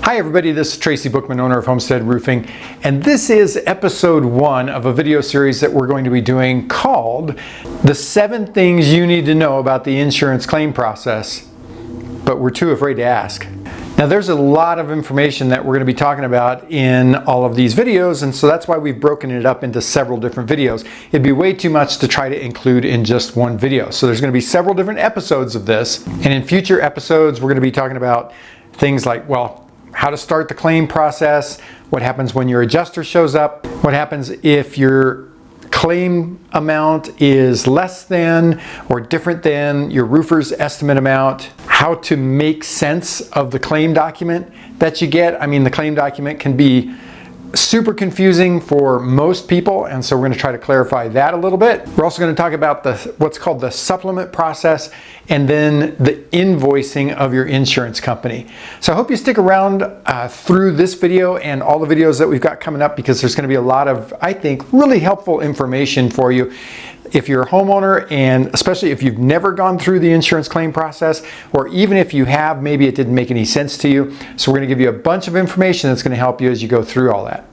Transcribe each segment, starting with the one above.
Hi everybody, this is Tracy Bookman, owner of Homestead Roofing, and this is episode 1 of a video series that we're going to be doing called The 7 Things You Need to Know About the Insurance Claim Process, but We're Too Afraid to Ask. Now there's a lot of information that we're going to be talking about in all of these videos, and so that's why we've broken it up into several different videos. It'd be way too much to try to include in just one video. So there's going to be several different episodes of this, and in future episodes we're going to be talking about things like, well, how to start the claim process, what happens when your adjuster shows up, what happens if your claim amount is less than or different than your roofer's estimate amount, how to make sense of the claim document that you get. I mean, the claim document can be super confusing for most people, and so we're going to try to clarify that a little bit. We're also going to talk about what's called the supplement process and then the invoicing of your insurance company. So I hope you stick around through this video and all the videos that we've got coming up, because there's going to be a lot of, I think, really helpful information for you if you're a homeowner, and especially if you've never gone through the insurance claim process, or even if you have, maybe it didn't make any sense to you. So we're going to give you a bunch of information that's going to help you as you go through all that.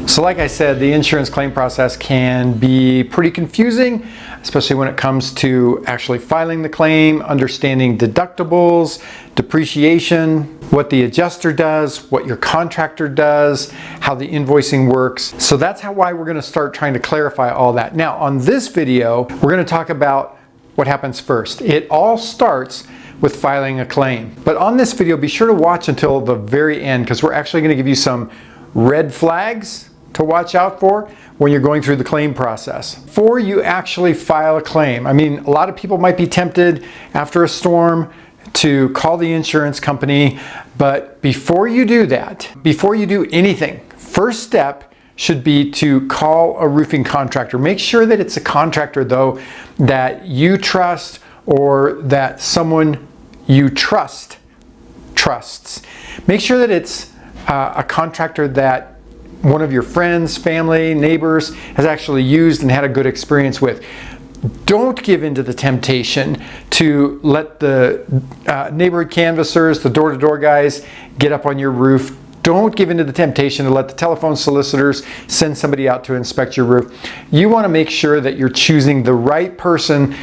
So like I said, the insurance claim process can be pretty confusing, especially when it comes to actually filing the claim, understanding deductibles, depreciation, what the adjuster does, what your contractor does, how the invoicing works. So that's why we're going to start trying to clarify all that. Now on this video, we're going to talk about what happens first. It all starts with filing a claim. But on this video, be sure to watch until the very end, because we're actually going to give you some red flags to watch out for when you're going through the claim process. Before you actually file a claim, I mean, a lot of people might be tempted after a storm to call the insurance company, but before you do that, before you do anything, first step should be to call a roofing contractor. Make sure that it's a contractor, though, that you trust, or that someone you trusts. Make sure that it's a contractor that one of your friends, family, neighbors has actually used and had a good experience with. Don't give in to the temptation to let the neighborhood canvassers, the door-to-door guys, get up on your roof. Don't give in to the temptation to let the telephone solicitors send somebody out to inspect your roof. You want to make sure that you're choosing the right person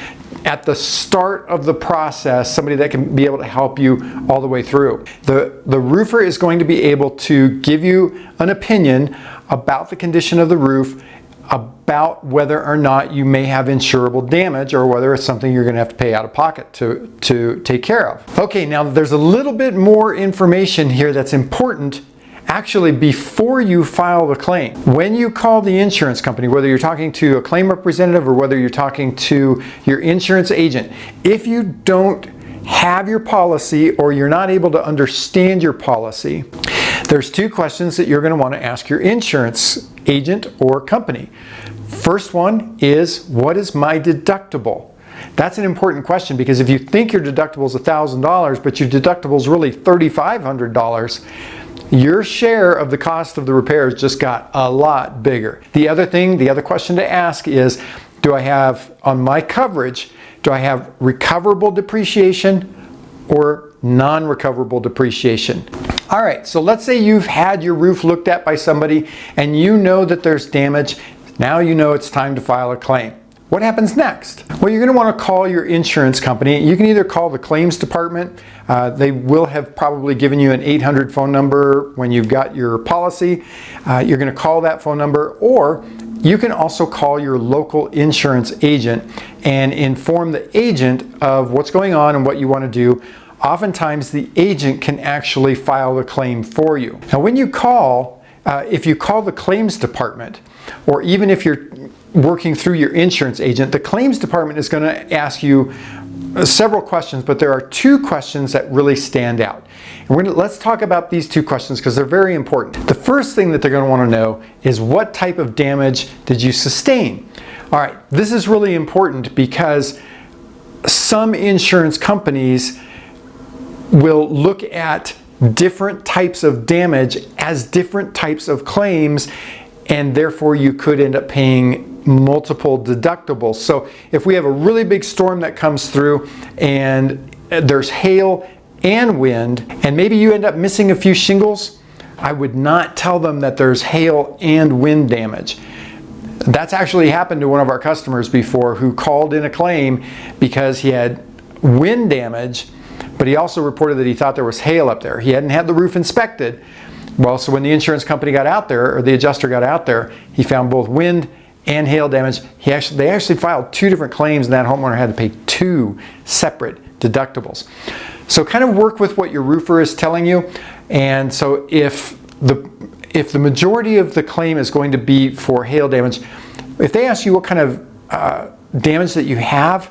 at the start of the process, somebody that can be able to help you all the way through. The roofer is going to be able to give you an opinion about the condition of the roof, about whether or not you may have insurable damage, or whether it's something you're going to have to pay out of pocket to take care of. Okay, now there's a little bit more information here that's important actually before you file the claim. When you call the insurance company, whether you're talking to a claim representative or whether you're talking to your insurance agent, if you don't have your policy or you're not able to understand your policy, there's 2 questions that you're going to want to ask your insurance agent or company. First one is, what is my deductible? That's an important question, because if you think your deductible is $1,000, but your deductible is really $3,500, your share of the cost of the repairs just got a lot bigger. The other question to ask is, do I have, on my coverage, do I have recoverable depreciation or non-recoverable depreciation? All right, so let's say you've had your roof looked at by somebody and you know that there's damage. Now you know it's time to file a claim. What happens next? Well, you're going to want to call your insurance company. You can either call the claims department. They will have probably given you an 800 phone number when you've got your policy. You're going to call that phone number, or you can also call your local insurance agent and inform the agent of what's going on and what you want to do. Oftentimes the agent can actually file the claim for you. Now when you call, if you call the claims department, or even if you're working through your insurance agent, the claims department is going to ask you several questions, but there are 2 questions that really stand out. And let's talk about these 2 questions because they're very important. The first thing that they're going to want to know is, what type of damage did you sustain? All right, this is really important because some insurance companies will look at different types of damage as different types of claims, and therefore you could end up paying multiple deductibles. So if we have a really big storm that comes through and there's hail and wind, and maybe you end up missing a few shingles, I would not tell them that there's hail and wind damage. That's actually happened to one of our customers before, who called in a claim because he had wind damage, but he also reported that he thought there was hail up there. He hadn't had the roof inspected. Well, so when the insurance company got out there, or the adjuster got out there, he found both wind and hail damage. They actually filed 2 different claims, and that homeowner had to pay 2 separate deductibles. So kind of work with what your roofer is telling you. And so if the majority of the claim is going to be for hail damage, if they ask you what kind of damage that you have,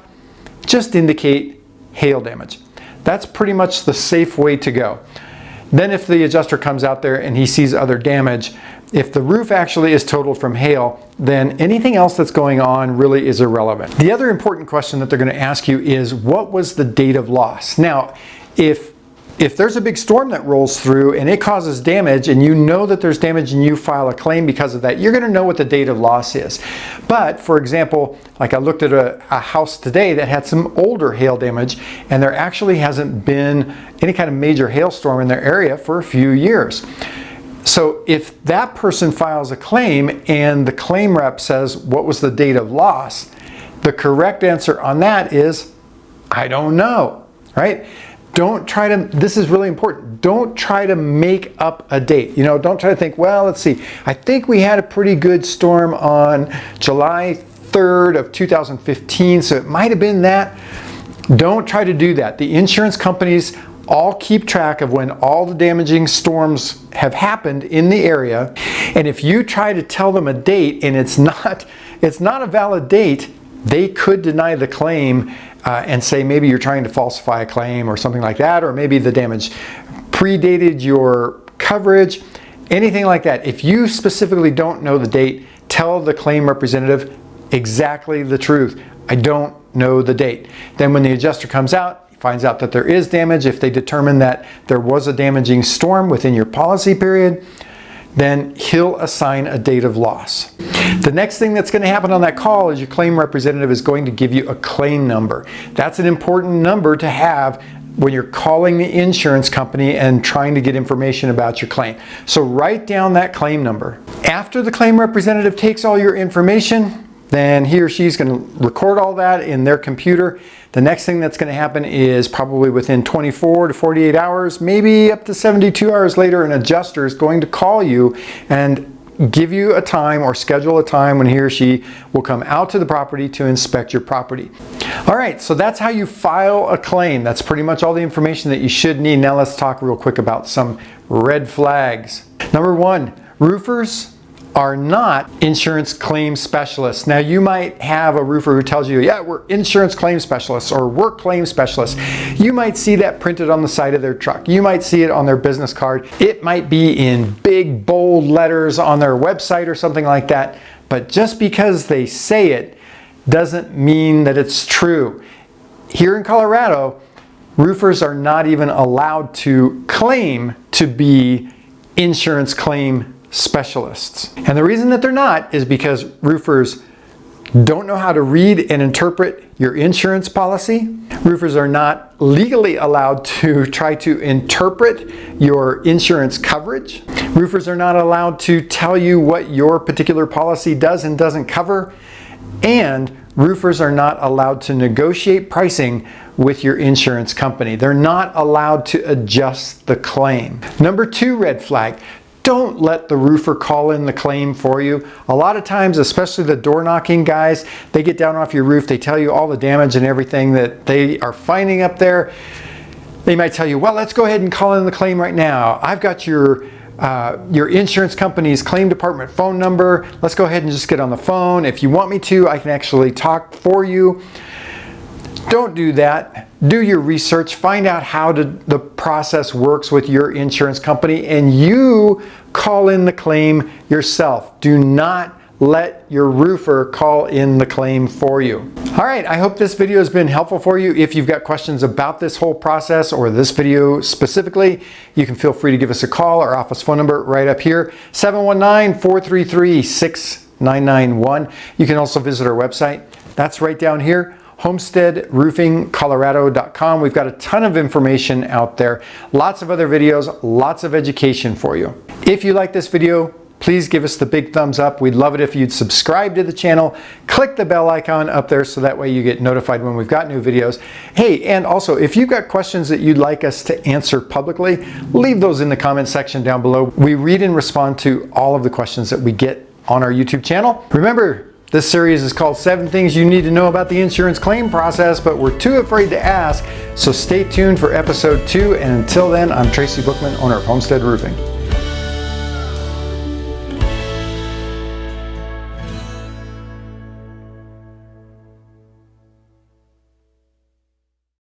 just indicate hail damage. That's pretty much the safe way to go. Then if the adjuster comes out there and he sees other damage, if the roof actually is totaled from hail, then anything else that's going on really is irrelevant. The other important question that they're going to ask you is, what was the date of loss? Now, if there's a big storm that rolls through and it causes damage, and you know that there's damage and you file a claim because of that, you're going to know what the date of loss is. But for example, like I looked at a house today that had some older hail damage, and there actually hasn't been any kind of major hailstorm in their area for a few years. So if that person files a claim and the claim rep says, what was the date of loss? The correct answer on that is, I don't know, right? Don't try to, this is really important, don't try to make up a date. You know, don't try to think, well, let's see, I think we had a pretty good storm on July 3rd of 2015, so it might have been that. Don't try to do that. The insurance companies all keep track of when all the damaging storms have happened in the area, and if you try to tell them a date and it's not a valid date, they could deny the claim and say maybe you're trying to falsify a claim or something like that, or maybe the damage predated your coverage, anything like that. If you specifically don't know the date, tell the claim representative exactly the truth. I don't know the date. Then when the adjuster comes out, finds out that there is damage, if they determine that there was a damaging storm within your policy period, then he'll assign a date of loss. The next thing that's going to happen on that call is your claim representative is going to give you a claim number. That's an important number to have when you're calling the insurance company and trying to get information about your claim. So write down that claim number. After the claim representative takes all your information, then he or she's going to record all that in their computer. The next thing that's going to happen is probably within 24 to 48 hours, maybe up to 72 hours later, an adjuster is going to call you and give you a time or schedule a time when he or she will come out to the property to inspect your property. All right, so that's how you file a claim. That's pretty much all the information that you should need. Now let's talk real quick about some red flags. Number 1, roofers are not insurance claim specialists. Now you might have a roofer who tells you, yeah, we're insurance claim specialists or we're claim specialists. You might see that printed on the side of their truck. You might see it on their business card. It might be in big bold letters on their website or something like that. But just because they say it doesn't mean that it's true. Here in Colorado, roofers are not even allowed to claim to be insurance claim specialists. And the reason that they're not is because roofers don't know how to read and interpret your insurance policy. Roofers are not legally allowed to try to interpret your insurance coverage. Roofers are not allowed to tell you what your particular policy does and doesn't cover. And roofers are not allowed to negotiate pricing with your insurance company. They're not allowed to adjust the claim. Number 2 red flag. Don't let the roofer call in the claim for you. A lot of times, especially the door knocking guys, they get down off your roof, they tell you all the damage and everything that they are finding up there. They might tell you, well, let's go ahead and call in the claim right now. I've got your insurance company's claim department phone number. Let's go ahead and just get on the phone. If you want me to, I can actually talk for you. Don't do that. Do your research. Find out how the process works with your insurance company, and you call in the claim yourself. Do not let your roofer call in the claim for you. All right, I hope this video has been helpful for you. If you've got questions about this whole process or this video specifically, you can feel free to give us a call. Our office phone number right up here, 719-433-6999. 991. You can also visit our website. That's right down here, homesteadroofingcolorado.com. We've got a ton of information out there, lots of other videos, lots of education for you. If you like this video, please give us the big thumbs up. We'd love it if you'd subscribe to the channel, click the bell icon up there so that way you get notified when we've got new videos. Hey, and also if you've got questions that you'd like us to answer publicly, leave those in the comment section down below. We read and respond to all of the questions that we get on our YouTube channel. Remember, this series is called 7 Things You Need to Know About the Insurance Claim Process, but we're too afraid to ask, so stay tuned for episode 2, and until then, I'm Tracy Bookman, owner of Homestead Roofing.